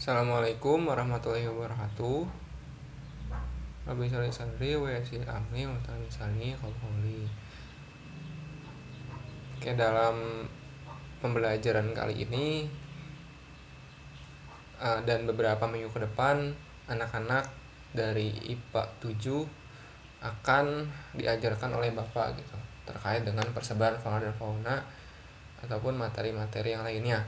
Assalamualaikum warahmatullahi wabarakatuh. Rabbi sholli sadri wa yassir amri wa thammin lisani qawli. Oke, dalam pembelajaran kali ini dan beberapa minggu ke depan, anak-anak dari IPA 7 akan diajarkan oleh Bapak gitu terkait dengan persebaran flora dan fauna ataupun materi-materi yang lainnya.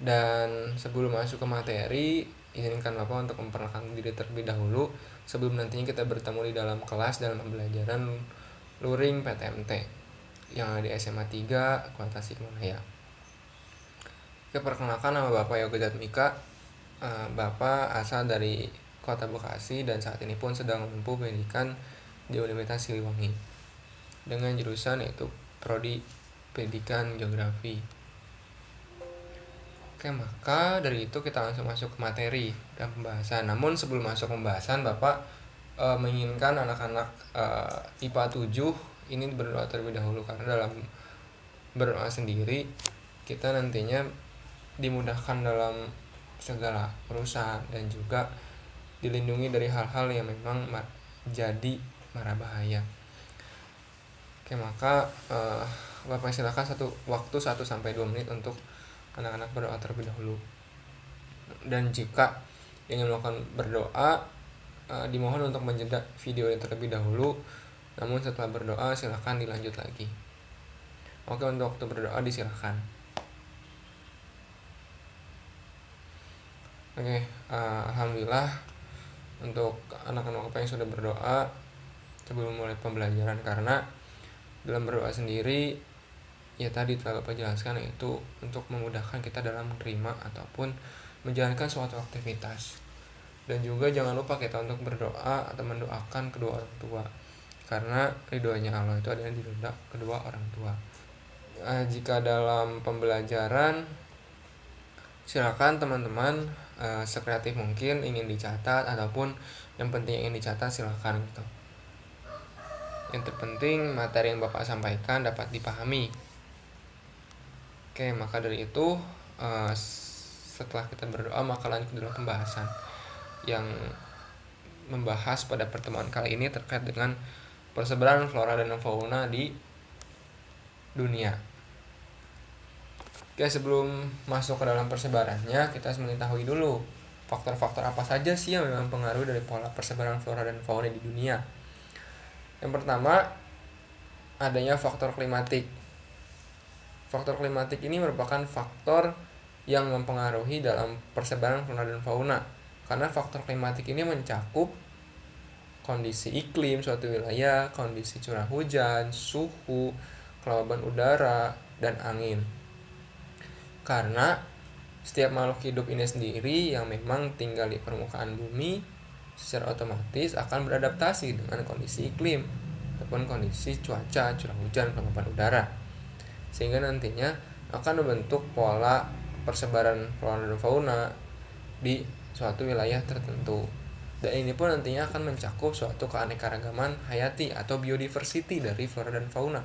Dan sebelum masuk ke materi, izinkan Bapak untuk memperkenalkan diri terlebih dahulu sebelum nantinya kita bertemu di dalam kelas dalam pembelajaran luring PTMT yang ada di SMA 3 Kota Tasikmalaya. Oke, perkenalkan, nama Bapak Yoga Jatmika. Bapak asal dari Kota Bekasi dan saat ini pun sedang menempuh pendidikan di Universitas Siliwangi dengan jurusan yaitu Prodi Pendidikan Geografi. Oke, maka dari itu kita langsung masuk ke materi dan pembahasan. Namun sebelum masuk pembahasan, Bapak menginginkan anak-anak IPA 7 ini berdoa terlebih dahulu, karena dalam berdoa sendiri kita nantinya dimudahkan dalam segala urusan dan juga dilindungi dari hal-hal yang memang jadi mara bahaya. Oke, maka Bapak silakan waktu 1-2 menit untuk anak-anak berdoa terlebih dahulu. Dan jika ingin melakukan berdoa, dimohon untuk menjeda video yang terlebih dahulu. Namun setelah berdoa silakan dilanjut lagi. Oke, untuk waktu berdoa disilakan. Oke, alhamdulillah untuk anak-anak Bapak yang sudah berdoa sebelum mulai pembelajaran, karena dalam berdoa sendiri ya tadi telah Bapak jelaskan, yaitu untuk memudahkan kita dalam menerima ataupun menjalankan suatu aktivitas. Dan juga jangan lupa kita untuk berdoa atau mendoakan kedua orang tua, karena ridhonya Allah itu adalah di ridha kedua orang tua. Jika dalam pembelajaran, silakan teman-teman sekreatif mungkin ingin dicatat ataupun yang penting ingin dicatat silakan gitu. Yang terpenting materi yang Bapak sampaikan dapat dipahami. Oke, maka dari itu setelah kita berdoa maka lanjut dalam pembahasan yang membahas pada pertemuan kali ini terkait dengan persebaran flora dan fauna di dunia. Oke, sebelum masuk ke dalam persebarannya, kita harus mengetahui dulu faktor-faktor apa saja sih yang memang pengaruh dari pola persebaran flora dan fauna di dunia. Yang pertama, adanya faktor klimatik. Faktor klimatik ini merupakan faktor yang mempengaruhi dalam persebaran flora dan fauna, karena faktor klimatik ini mencakup kondisi iklim suatu wilayah, kondisi curah hujan, suhu, kelembaban udara, dan angin. Karena setiap makhluk hidup ini sendiri yang memang tinggal di permukaan bumi secara otomatis akan beradaptasi dengan kondisi iklim ataupun kondisi cuaca, curah hujan, kelembaban udara, sehingga nantinya akan membentuk pola persebaran flora dan fauna di suatu wilayah tertentu. Dan ini pun nantinya akan mencakup suatu keanekaragaman hayati atau biodiversity dari flora dan fauna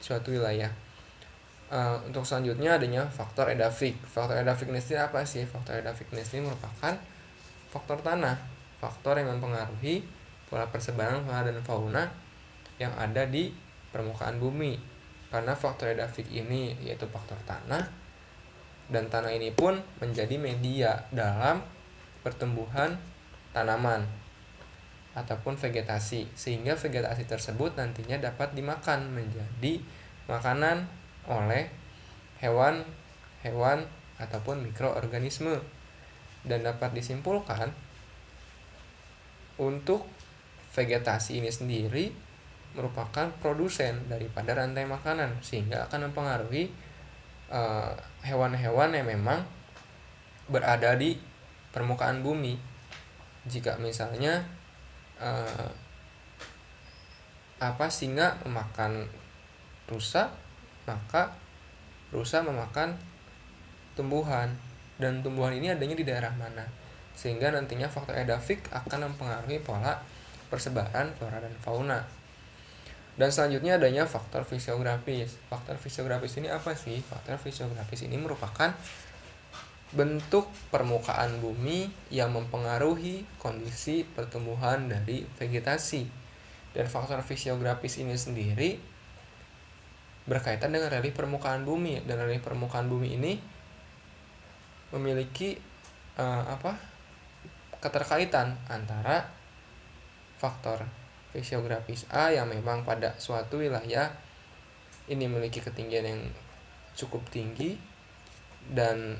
suatu wilayah. Untuk selanjutnya adanya faktor edafik. Faktor edafikness ini apa sih? Faktor edafikness ini merupakan faktor tanah, faktor yang mempengaruhi pola persebaran flora dan fauna yang ada di permukaan bumi. Karena faktor edafik ini yaitu faktor tanah, dan tanah ini pun menjadi media dalam pertumbuhan tanaman ataupun vegetasi, sehingga vegetasi tersebut nantinya dapat dimakan menjadi makanan oleh hewan-hewan ataupun mikroorganisme. Dan dapat disimpulkan untuk vegetasi ini sendiri merupakan produsen daripada rantai makanan, sehingga akan mempengaruhi hewan-hewan yang memang berada di permukaan bumi. Jika misalnya singa memakan rusa, maka rusa memakan tumbuhan, dan tumbuhan ini adanya di daerah mana, sehingga nantinya faktor edafik akan mempengaruhi pola persebaran flora dan fauna. Dan selanjutnya adanya faktor fisiografis. Faktor fisiografis ini apa sih? Faktor fisiografis ini merupakan bentuk permukaan bumi yang mempengaruhi kondisi pertumbuhan dari vegetasi. Dan faktor fisiografis ini sendiri berkaitan dengan relief permukaan bumi, dan relief permukaan bumi ini memiliki keterkaitan antara faktor fisiografis A yang memang pada suatu wilayah ini memiliki ketinggian yang cukup tinggi dan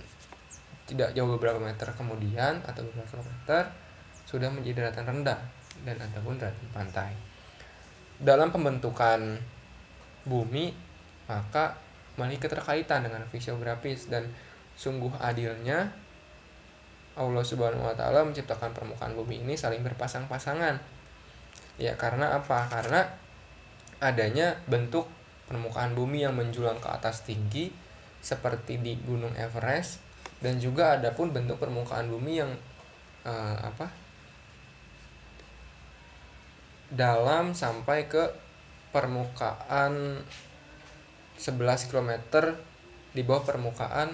tidak jauh beberapa meter kemudian atau beberapa kilometer sudah menjadi daratan rendah dan ataupun daratan pantai. Dalam pembentukan bumi maka memiliki keterkaitan dengan fisiografis, dan sungguh adilnya Allah Subhanahu wa taala menciptakan permukaan bumi ini saling berpasang-pasangan. Ya, karena apa? Karena adanya bentuk permukaan bumi yang menjulang ke atas tinggi seperti di Gunung Everest, dan juga ada pun bentuk permukaan bumi yang dalam sampai ke permukaan 11 km di bawah permukaan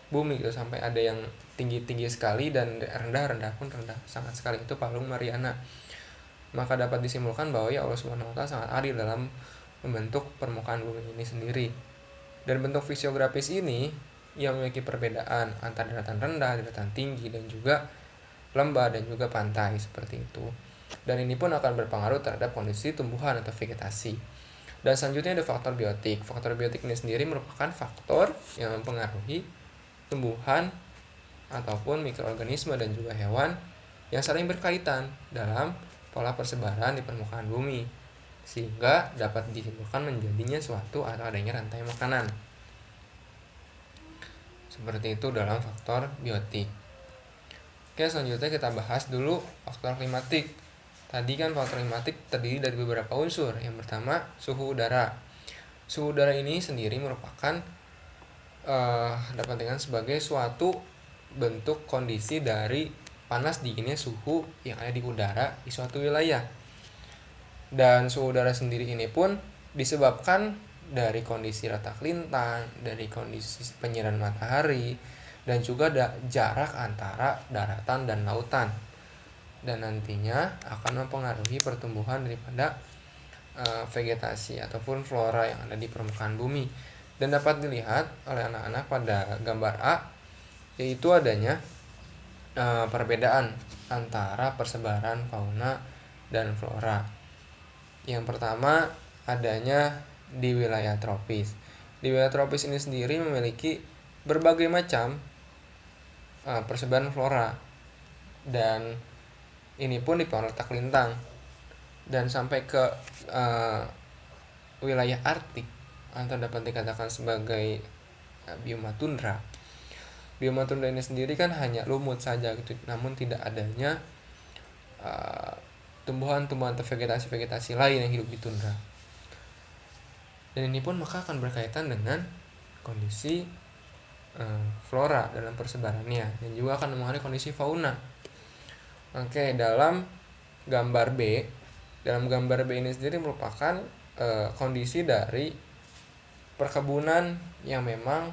bumi gitu, sampai ada yang tinggi-tinggi sekali dan rendah pun rendah sangat sekali, itu Palung Mariana. Maka dapat disimpulkan bahwa ya Allah Subhanahu wa taala sangat adil dalam membentuk permukaan bumi ini sendiri. Dan bentuk fisiografis ini yang memiliki perbedaan antara daratan rendah, daratan tinggi, dan juga lembah dan juga pantai seperti itu. Dan ini pun akan berpengaruh terhadap kondisi tumbuhan atau vegetasi. Dan selanjutnya ada faktor biotik. Faktor biotik ini sendiri merupakan faktor yang mempengaruhi tumbuhan ataupun mikroorganisme dan juga hewan yang saling berkaitan dalam pola persebaran di permukaan bumi, sehingga dapat disimpulkan menjadinya suatu atau adanya rantai makanan. Seperti itu dalam faktor biotik. Oke, selanjutnya kita bahas dulu faktor klimatik. Tadi kan faktor klimatik terdiri dari beberapa unsur. Yang pertama, suhu udara. Suhu udara ini sendiri merupakan dapat dengan sebagai suatu bentuk kondisi dari panas dinginnya suhu yang ada di udara di suatu wilayah. Dan suhu udara sendiri ini pun disebabkan dari kondisi retak lintang, dari kondisi penyinaran matahari, dan juga jarak antara daratan dan lautan. Dan nantinya akan mempengaruhi pertumbuhan daripada vegetasi ataupun flora yang ada di permukaan bumi. Dan dapat dilihat oleh anak-anak pada gambar A, yaitu adanya perbedaan antara persebaran fauna dan flora. Yang pertama adanya di wilayah tropis. Di wilayah tropis ini sendiri memiliki berbagai macam persebaran flora, dan ini pun dipengaruhi letak lintang, dan sampai ke wilayah Arktik atau dapat dikatakan sebagai bioma tundra. Bioma tundra ini sendiri kan hanya lumut saja gitu, namun tidak adanya tumbuhan-tumbuhan atau vegetasi lain yang hidup di tundra. Dan ini pun maka akan berkaitan dengan kondisi flora dalam persebarannya, dan juga akan mempengaruhi kondisi fauna. Oke, dalam gambar B ini sendiri merupakan kondisi dari perkebunan yang memang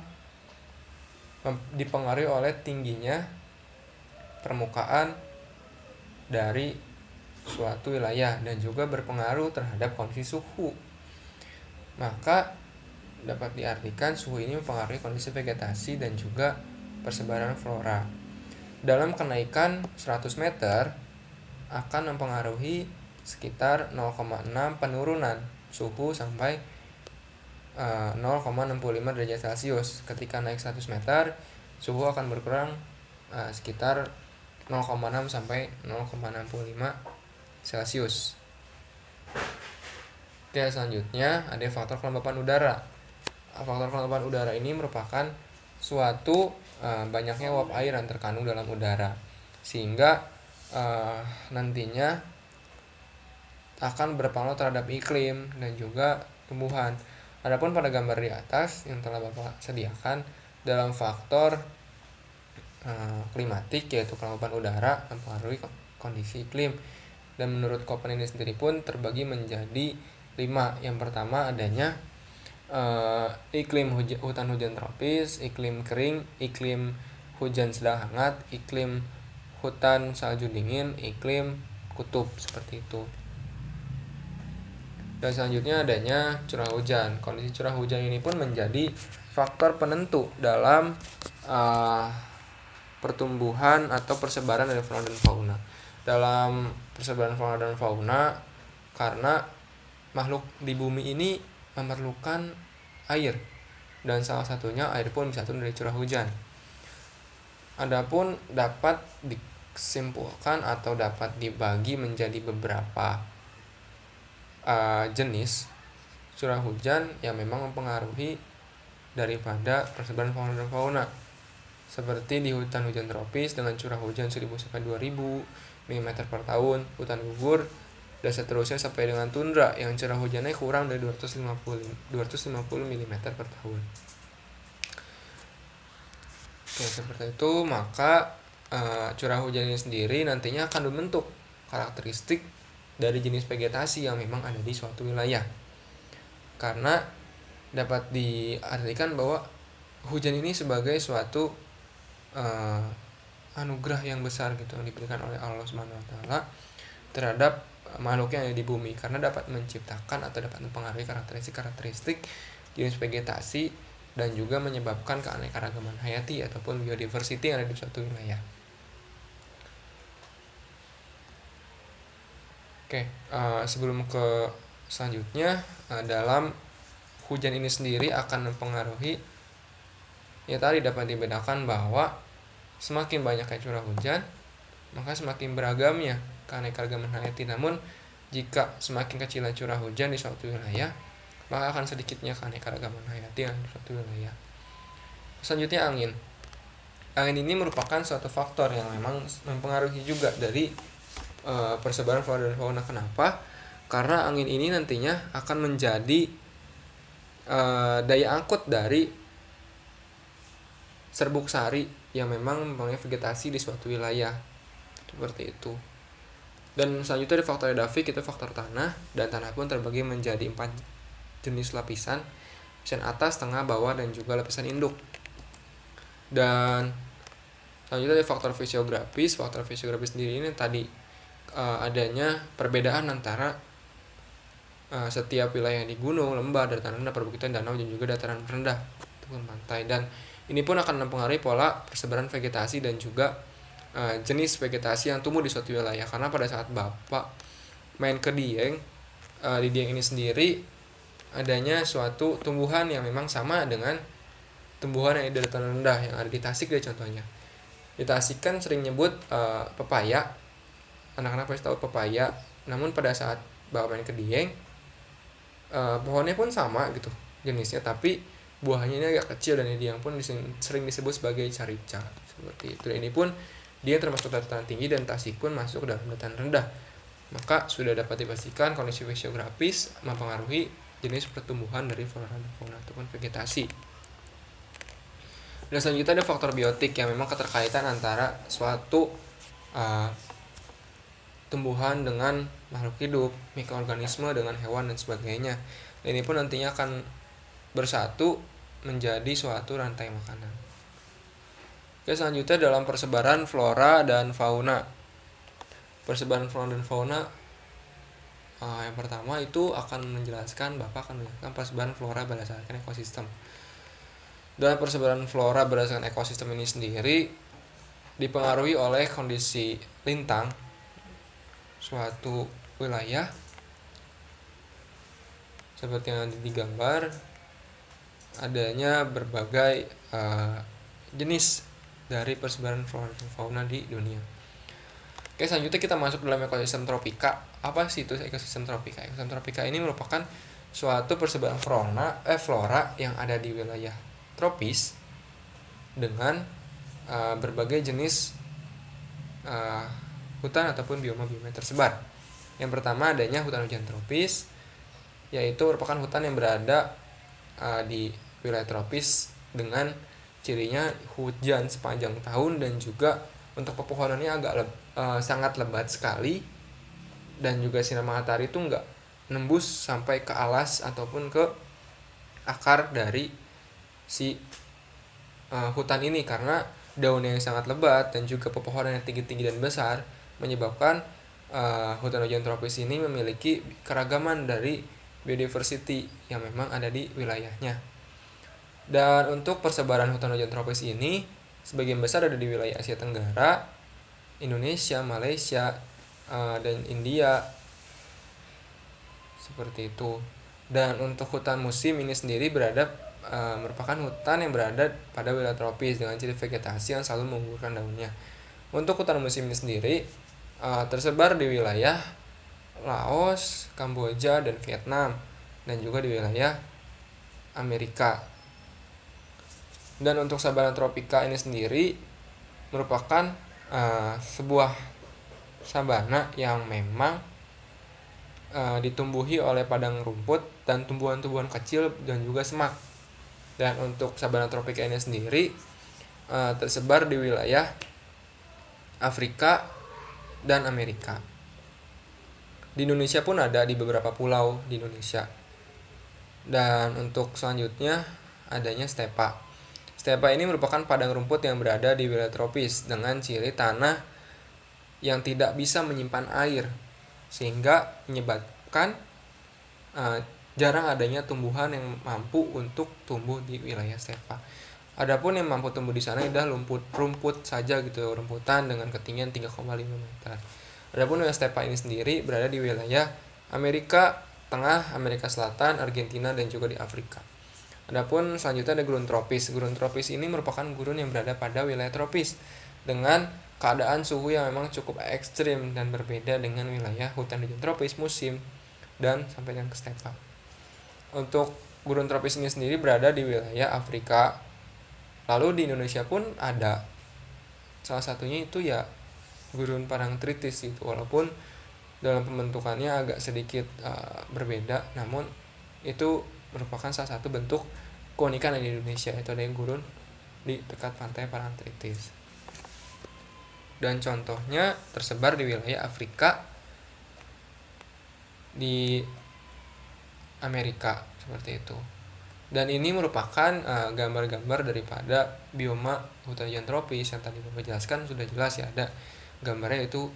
dipengaruhi oleh tingginya permukaan dari suatu wilayah dan juga berpengaruh terhadap kondisi suhu. Maka dapat diartikan suhu ini mempengaruhi kondisi vegetasi dan juga persebaran flora. Dalam kenaikan 100 meter akan mempengaruhi sekitar 0,6 penurunan suhu sampai 0,65 derajat Celcius. Ketika naik 100 meter, suhu akan berkurang sekitar 0,6 sampai 0,65 Celcius. Oke, selanjutnya ada faktor kelembapan udara. Faktor kelembapan udara ini merupakan suatu banyaknya uap air yang terkandung dalam udara, sehingga nantinya akan berpengaruh terhadap iklim dan juga tumbuhan. Adapun pada gambar di atas yang telah Bapak sediakan, dalam faktor klimatik yaitu kelembapan udara mempengaruhi kondisi iklim. Dan menurut Koppen ini sendiri pun terbagi menjadi 5. Yang pertama adanya iklim hutan hujan tropis, iklim kering, iklim hujan sedang hangat, iklim hutan salju dingin, iklim kutub, seperti itu. Dan selanjutnya adanya curah hujan. Kondisi curah hujan ini pun menjadi faktor penentu dalam pertumbuhan atau persebaran dari flora dan fauna. Dalam persebaran flora dan fauna, karena makhluk di bumi ini memerlukan air, dan salah satunya air pun bisa turun dari curah hujan. Adapun dapat disimpulkan atau dapat dibagi menjadi beberapa jenis curah hujan yang memang mempengaruhi daripada persebaran fauna dan fauna, seperti di hutan hujan tropis dengan curah hujan 1000 sampai 2000 mm per tahun, hutan gugur, dan seterusnya sampai dengan tundra yang curah hujannya kurang dari 250 mm per tahun. Oke, seperti itu. Maka curah hujan ini sendiri nantinya akan membentuk karakteristik dari jenis vegetasi yang memang ada di suatu wilayah. Karena dapat diartikan bahwa hujan ini sebagai suatu anugerah yang besar gitu yang diberikan oleh Allah Subhanahu wa taala terhadap makhluk yang ada di bumi, karena dapat menciptakan atau dapat mempengaruhi karakteristik jenis vegetasi dan juga menyebabkan keanekaragaman hayati ataupun biodiversity yang ada di suatu wilayah. Oke, sebelum ke selanjutnya, dalam hujan ini sendiri akan mempengaruhi, ya tadi dapat dibedakan bahwa semakin banyaknya curah hujan, maka semakin beragamnya keanekaragaman hayati. Namun jika semakin kecilnya curah hujan di suatu wilayah, maka akan sedikitnya keanekaragaman hayati yang di suatu wilayah. Selanjutnya angin. Angin ini merupakan suatu faktor yang memang mempengaruhi juga dari persebaran flora dan fauna. Kenapa? Karena angin ini nantinya akan menjadi daya angkut dari serbuk sari yang memang mempunyai vegetasi di suatu wilayah, seperti itu. Dan selanjutnya ada faktor edafik, itu faktor tanah, dan tanah pun terbagi menjadi 4 jenis lapisan atas, tengah, bawah, dan juga lapisan induk. Dan selanjutnya ada faktor fisiografis. Faktor fisiografis sendiri ini tadi adanya perbedaan antara setiap wilayah di gunung, lembah, dataran rendah, perbukitan, danau, dan juga dataran rendah ataupun pantai. Dan ini pun akan mempengaruhi pola persebaran vegetasi dan juga jenis vegetasi yang tumbuh di suatu wilayah. Karena pada saat Bapak main ke Dieng, di Dieng ini sendiri adanya suatu tumbuhan yang memang sama dengan tumbuhan yang ada di dataran rendah yang ada di Tasik deh contohnya. Di Tasik kan sering nyebut pepaya, anak-anak pasti tahu pepaya. Namun pada saat Bapak main ke Dieng, pohonnya pun sama gitu jenisnya, tapi buahnya ini agak kecil, dan ini yang pun sering disebut sebagai carica, seperti itu. Dan ini pun dia termasuk dataran tinggi, dan Tasik pun masuk dalam dataran rendah. Maka sudah dapat dipastikan kondisi fisiografis mempengaruhi jenis pertumbuhan dari flora dan fauna ataupun vegetasi. Dan selanjutnya ada faktor biotik yang memang keterkaitan antara suatu tumbuhan dengan makhluk hidup, mikroorganisme dengan hewan dan sebagainya. Dan ini pun nantinya akan bersatu menjadi suatu rantai makanan. Oke, selanjutnya dalam persebaran flora dan fauna. Persebaran flora dan fauna, yang pertama itu akan menjelaskan, Bapak akan menjelaskan persebaran flora berdasarkan ekosistem. Dalam persebaran flora berdasarkan ekosistem ini sendiri dipengaruhi oleh kondisi lintang suatu wilayah, seperti yang ada di gambar, adanya berbagai jenis dari persebaran flora dan fauna di dunia. Oke, selanjutnya kita masuk dalam ekosistem tropika. Apa sih itu ekosistem tropika? Ekosistem tropika ini merupakan suatu persebaran flora yang ada di wilayah tropis dengan berbagai jenis hutan ataupun bioma-bioma yang tersebar. Yang pertama adanya hutan hujan tropis, yaitu merupakan hutan yang berada di wilayah tropis dengan cirinya hujan sepanjang tahun, dan juga untuk pepohonannya sangat lebat sekali, dan juga sinar matahari itu nggak nembus sampai ke alas ataupun ke akar dari si hutan ini, karena daunnya yang sangat lebat dan juga pepohonan yang tinggi-tinggi dan besar menyebabkan hutan hujan tropis ini memiliki keragaman dari biodiversity yang memang ada di wilayahnya. Dan untuk persebaran hutan hujan tropis ini sebagian besar ada di wilayah Asia Tenggara, Indonesia, Malaysia, dan India, seperti itu. Dan untuk hutan musim ini sendiri merupakan hutan yang berada pada wilayah tropis dengan ciri vegetasi yang selalu menggugurkan daunnya. Untuk hutan musim ini sendiri tersebar di wilayah Laos, Kamboja, dan Vietnam, dan juga di wilayah Amerika. Dan untuk sabana tropika ini sendiri merupakan sebuah sabana yang memang ditumbuhi oleh padang rumput dan tumbuhan-tumbuhan kecil dan juga semak. Dan untuk sabana tropika ini sendiri tersebar di wilayah Afrika dan Amerika. Di Indonesia pun ada di beberapa pulau di Indonesia. Dan untuk selanjutnya adanya stepa. Stepa ini merupakan padang rumput yang berada di wilayah tropis dengan ciri tanah yang tidak bisa menyimpan air, sehingga menyebabkan jarang adanya tumbuhan yang mampu untuk tumbuh di wilayah stepa. Adapun yang mampu tumbuh di sana adalah rumput saja gitu, rumputan dengan ketinggian 3,5 meter. Adapun wilayah stepa ini sendiri berada di wilayah Amerika Tengah, Amerika Selatan, Argentina, dan juga di Afrika. Adapun selanjutnya ada gurun tropis. Gurun tropis ini merupakan gurun yang berada pada wilayah tropis dengan keadaan suhu yang memang cukup ekstrim dan berbeda dengan wilayah hutan hujan tropis musim dan sampai dengan ke stepa. Untuk gurun tropis ini sendiri berada di wilayah Afrika. Lalu di Indonesia pun ada. Salah satunya itu ya gurun Parangtritis gitu. Walaupun dalam pembentukannya agak sedikit berbeda, namun itu merupakan salah satu bentuk keunikan di Indonesia, yaitu ada gurun di dekat pantai Parangtritis. Dan contohnya tersebar di wilayah Afrika, di Amerika, seperti itu. Dan ini merupakan gambar-gambar daripada bioma hutan hujan tropis yang tadi Bapak jelaskan sudah jelas ya, ada gambarnya itu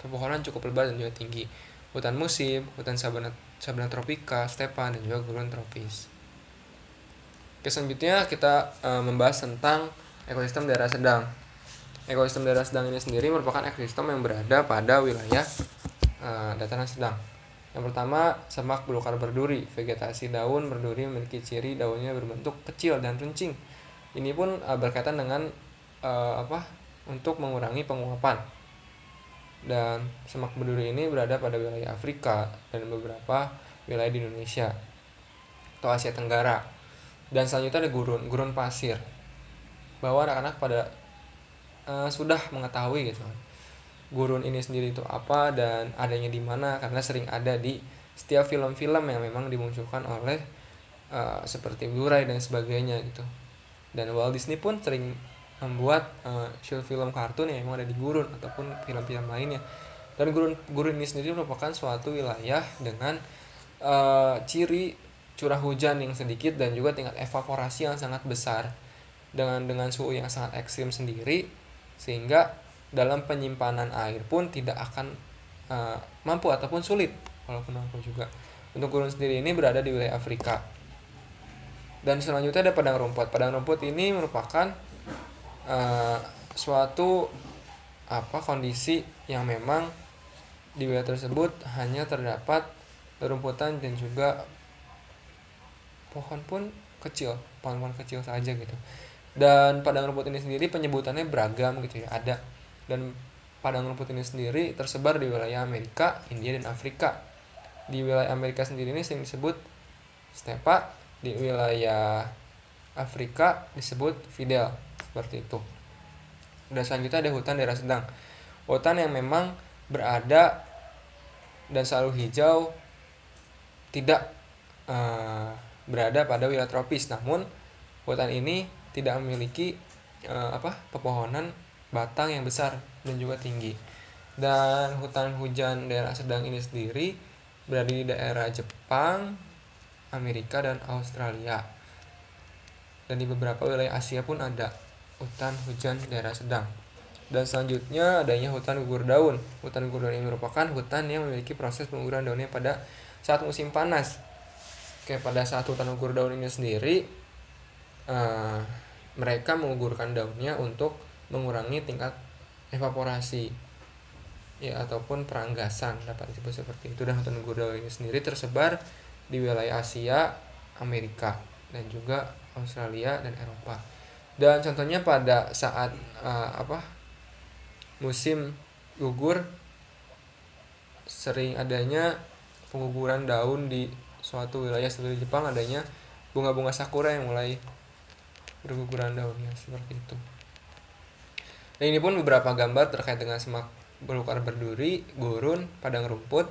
pepohonan cukup lebat dan juga tinggi. Hutan musim, hutan sabana tropika, stepa, dan juga gurun tropis. Oke, selanjutnya kita membahas tentang ekosistem daerah sedang. Ekosistem daerah sedang ini sendiri merupakan ekosistem yang berada pada wilayah dataran sedang. Yang pertama, semak belukar berduri. Vegetasi daun berduri memiliki ciri daunnya berbentuk kecil dan runcing. Ini pun berkaitan dengan untuk mengurangi penguapan. Dan semak berduri ini berada pada wilayah Afrika dan beberapa wilayah di Indonesia atau Asia Tenggara. Dan selanjutnya ada gurun pasir. Bahwa anak-anak pada sudah mengetahui gitu kan, gurun ini sendiri itu apa dan adanya di mana, karena sering ada di setiap film-film yang memang dimunculkan oleh seperti Blu-ray dan sebagainya gitu. Dan Walt Disney pun sering membuat film kartun yang memang ada di gurun ataupun film-film lainnya. Dan gurun ini sendiri merupakan suatu wilayah dengan ciri curah hujan yang sedikit dan juga tingkat evaporasi yang sangat besar dengan suhu yang sangat ekstrim sendiri, sehingga dalam penyimpanan air pun tidak akan mampu ataupun sulit walaupun mampu juga. Untuk gurun sendiri ini berada di wilayah Afrika. Dan selanjutnya ada padang rumput. Padang rumput ini merupakan suatu kondisi yang memang di wilayah tersebut hanya terdapat rumputan dan juga pohon kecil saja gitu. Dan padang rumput ini sendiri penyebutannya beragam gitu ya, ada. Dan padang rumput ini sendiri tersebar di wilayah Amerika, India, dan Afrika. Di wilayah Amerika sendiri ini sering disebut stepa, di wilayah Afrika disebut Fidel, seperti itu. Dan selanjutnya ada hutan daerah sedang. Hutan yang memang berada dan selalu hijau, tidak berada pada wilayah tropis, namun hutan ini tidak memiliki pepohonan batang yang besar dan juga tinggi. Dan hutan hujan daerah sedang ini sendiri berada di daerah Jepang, Amerika dan Australia. Dan di beberapa wilayah Asia pun ada hutan hujan daerah sedang. Dan selanjutnya adanya hutan gugur daun. Hutan gugur daun ini merupakan hutan yang memiliki proses penguguran daunnya pada saat musim panas. Pada saat hutan gugur daun ini sendiri, mereka mengugurkan daunnya untuk mengurangi tingkat evaporasi ya ataupun peranggasan, dapat disebut seperti itu. Dan hutan gugur daun ini sendiri tersebar di wilayah Asia, Amerika, dan juga Australia dan Eropa. Dan contohnya pada saat musim gugur, sering adanya penguguran daun di suatu wilayah seperti Jepang, adanya bunga-bunga sakura yang mulai berguguran daunnya seperti itu. Dan ini pun beberapa gambar terkait dengan semak belukar berduri, gurun, padang rumput,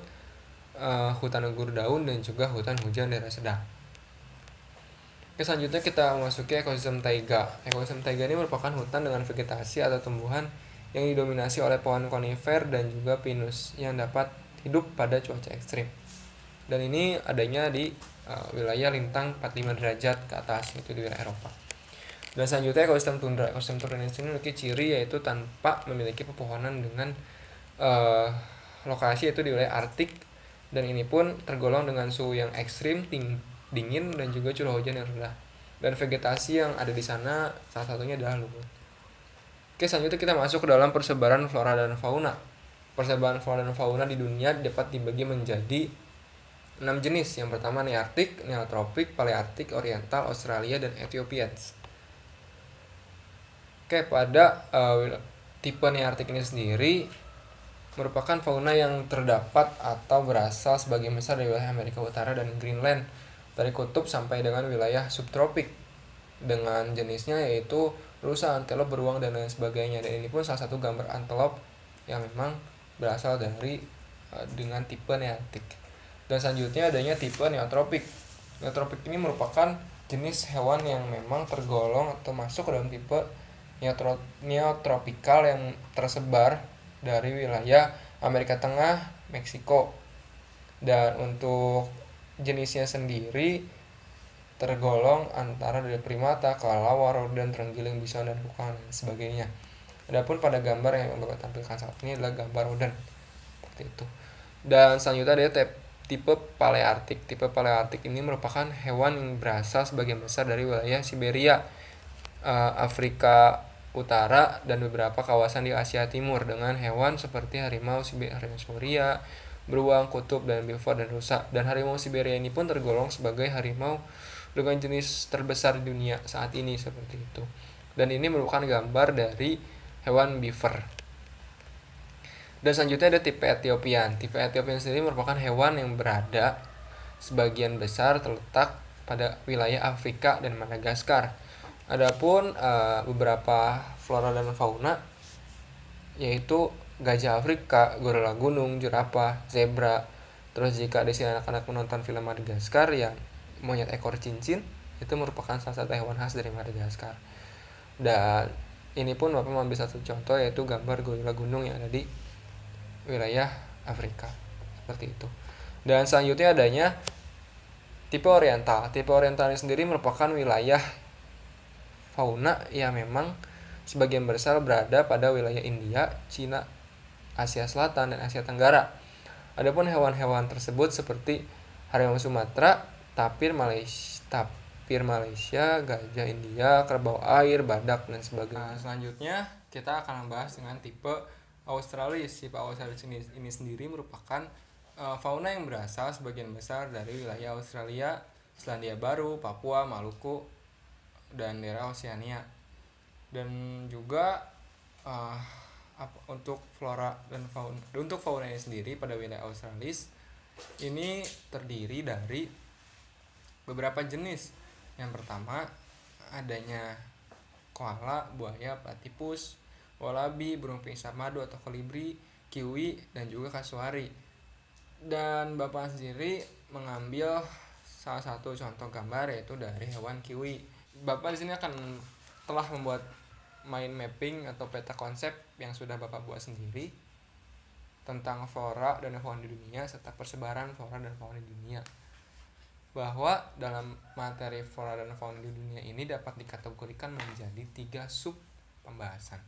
hutan gugur daun, dan juga hutan hujan daerah sedang. Oke, selanjutnya kita memasuki ekosistem taiga. Ekosistem taiga ini merupakan hutan dengan vegetasi atau tumbuhan yang didominasi oleh pohon konifer dan juga pinus yang dapat hidup pada cuaca ekstrim. Dan ini adanya di wilayah lintang 45 derajat ke atas, itu di wilayah Eropa. Dan selanjutnya ekosistem tundra. Ekosistem tundra ini memiliki ciri yaitu tanpa memiliki pepohonan dengan lokasi yaitu di wilayah Arktik, dan ini pun tergolong dengan suhu yang ekstrim, dingin, dan juga curah hujan yang rendah. Dan vegetasi yang ada di sana salah satunya adalah lumut. Oke, selanjutnya kita masuk ke dalam persebaran flora dan fauna. Persebaran flora dan fauna di dunia dapat dibagi menjadi 6 jenis. Yang pertama Nearktik, Neotropik, Palearktik, Oriental, Australia, dan Ethiopians. Oke, pada tipe Nearktik ini sendiri merupakan fauna yang terdapat atau berasal sebagian besar dari wilayah Amerika Utara dan Greenland, dari kutub sampai dengan wilayah subtropik, dengan jenisnya yaitu rusa, antelop, beruang, dan lain sebagainya. Dan ini pun salah satu gambar antelop yang memang berasal dari dengan tipe Nearktik. Dan selanjutnya adanya tipe Neotropik. Neotropik ini merupakan jenis hewan yang memang tergolong atau masuk ke dalam tipe neotropikal yang tersebar dari wilayah Amerika Tengah, Meksiko. Dan untuk jenisnya sendiri tergolong antara dari primata, kelelawar, rodent, terenggiling, bison, dan kukang, dan sebagainya. Adapun pada gambar yang Bapak tampilkan saat ini adalah gambar rodent seperti itu. Dan selanjutnya ada tipe Palearktik. Tipe Palearktik ini merupakan hewan yang berasal sebagian besar dari wilayah Siberia, Afrika Utara, dan beberapa kawasan di Asia Timur, dengan hewan seperti harimau Siberia, beruang, kutub, dan herbivor, dan rusa. Dan harimau Siberia ini pun tergolong sebagai harimau dengan jenis terbesar di dunia saat ini seperti itu. Dan ini merupakan gambar dari hewan beaver. Dan selanjutnya ada tipe Ethiopian. Tipe Ethiopian sendiri merupakan hewan yang berada sebagian besar terletak pada wilayah Afrika dan Madagaskar. Adapun beberapa flora dan fauna yaitu gajah Afrika, gorila gunung, jerapah, zebra. Terus jika di sini anak-anak menonton film Madagaskar, ya monyet ekor cincin itu merupakan salah satu hewan khas dari Madagaskar. Dan ini pun Bapak mengambil satu contoh yaitu gambar gorila gunung yang ada di wilayah Afrika seperti itu. Dan selanjutnya adanya tipe Oriental. Tipe Oriental ini sendiri merupakan wilayah fauna yang memang sebagian besar berada pada wilayah India, Cina, Asia Selatan, dan Asia Tenggara. Adapun hewan-hewan tersebut seperti harimau Sumatera, tapir Malaysia, gajah India, kerbau air, badak, dan sebagainya. Selanjutnya kita akan membahas dengan tipe Australis. Tipe Australis ini sendiri merupakan fauna yang berasal sebagian besar dari wilayah Australia, Selandia Baru, Papua, Maluku, dan daerah Oseania. Dan juga untuk flora dan fauna, untuk fauna ini sendiri pada wilayah Australis ini terdiri dari beberapa jenis. Yang pertama adanya koala, buaya, platypus, wallaby, burung penyisap madu atau kolibri, kiwi, dan juga kasuari. Dan Bapak sendiri mengambil salah satu contoh gambar yaitu dari hewan kiwi. Bapak di sini akan telah membuat mind mapping atau peta konsep yang sudah Bapak buat sendiri tentang flora dan fauna di dunia serta persebaran flora dan fauna di dunia. bahwa dalam materi flora dan fauna di dunia ini dapat dikategorikan menjadi 3 sub pembahasan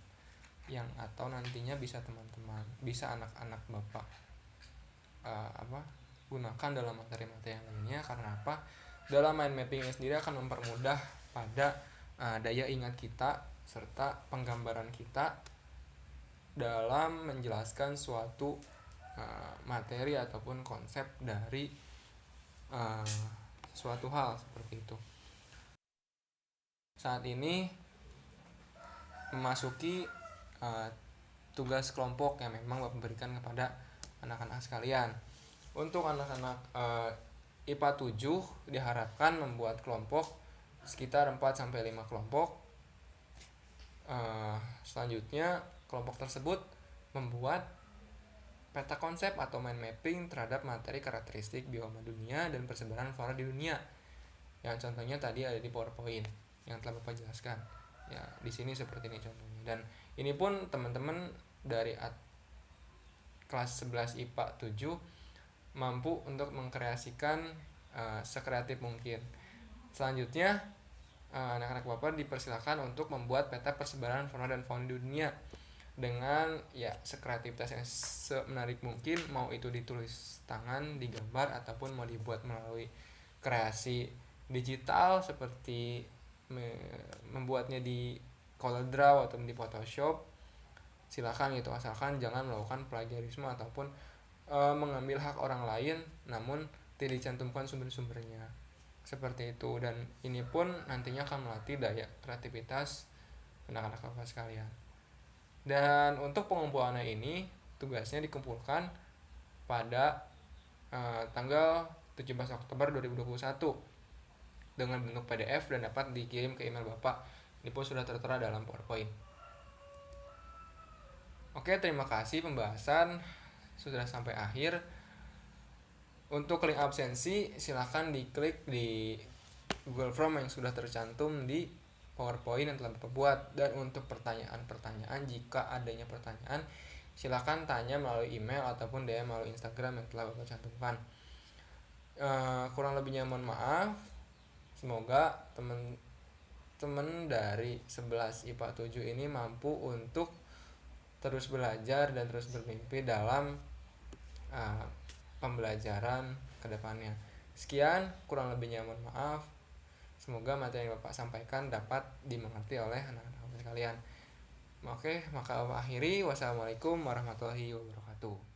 yang atau nantinya bisa teman-teman, bisa anak-anak Bapak gunakan dalam materi-materi yang lainnya. Karena apa? Dalam mind mapping ini sendiri akan mempermudah pada daya ingat kita serta penggambaran kita dalam menjelaskan suatu materi ataupun konsep dari suatu hal seperti itu. Saat ini memasuki tugas kelompok yang memang Bapak berikan kepada anak-anak sekalian. Untuk anak-anak IPA 7 diharapkan membuat kelompok sekitar 4-5 kelompok. Selanjutnya kelompok tersebut membuat peta konsep atau mind mapping terhadap materi karakteristik bioma dunia dan persebaran flora di dunia. Yang contohnya tadi ada di PowerPoint yang telah Bapak jelaskan. Ya, di sini seperti ini contohnya. Dan ini pun teman-teman dari kelas 11 IPA 7 mampu untuk mengkreasikan sekreatif mungkin. Selanjutnya anak-anak Bapak dipersilakan untuk membuat peta persebaran flora dan fauna di dunia dengan ya sekreativitas yang semenarik mungkin, mau itu ditulis tangan, digambar, ataupun mau dibuat melalui kreasi digital seperti membuatnya di CorelDRAW atau di Photoshop. Silakan gitu, asalkan jangan melakukan plagiarisme ataupun mengambil hak orang lain namun tidak dicantumkan sumber-sumbernya seperti itu. Dan ini pun nantinya akan melatih daya kreativitas anak-anak Bapak sekalian. Dan untuk pengumpulannya ini tugasnya dikumpulkan pada tanggal 17 Oktober 2021 dengan bentuk PDF dan dapat dikirim ke email Bapak. Ini pun sudah tertera dalam PowerPoint. Oke, terima kasih, pembahasan sudah sampai akhir. Untuk link absensi silahkan diklik di Google Form yang sudah tercantum di PowerPoint yang telah Bapak buat. Dan untuk pertanyaan-pertanyaan, jika adanya pertanyaan, silakan tanya melalui email ataupun DM melalui Instagram yang telah Bapak cantumkan. Kurang lebihnya mohon maaf. Semoga teman-teman dari 11 IPA 7 ini mampu untuk terus belajar dan terus bermimpi dalam pembelajaran ke depannya. Sekian, kurang lebihnya mohon maaf. Semoga materi yang Bapak sampaikan dapat dimengerti oleh anak-anak sekalian. Oke, maka Bapak akhiri. Wassalamualaikum warahmatullahi wabarakatuh.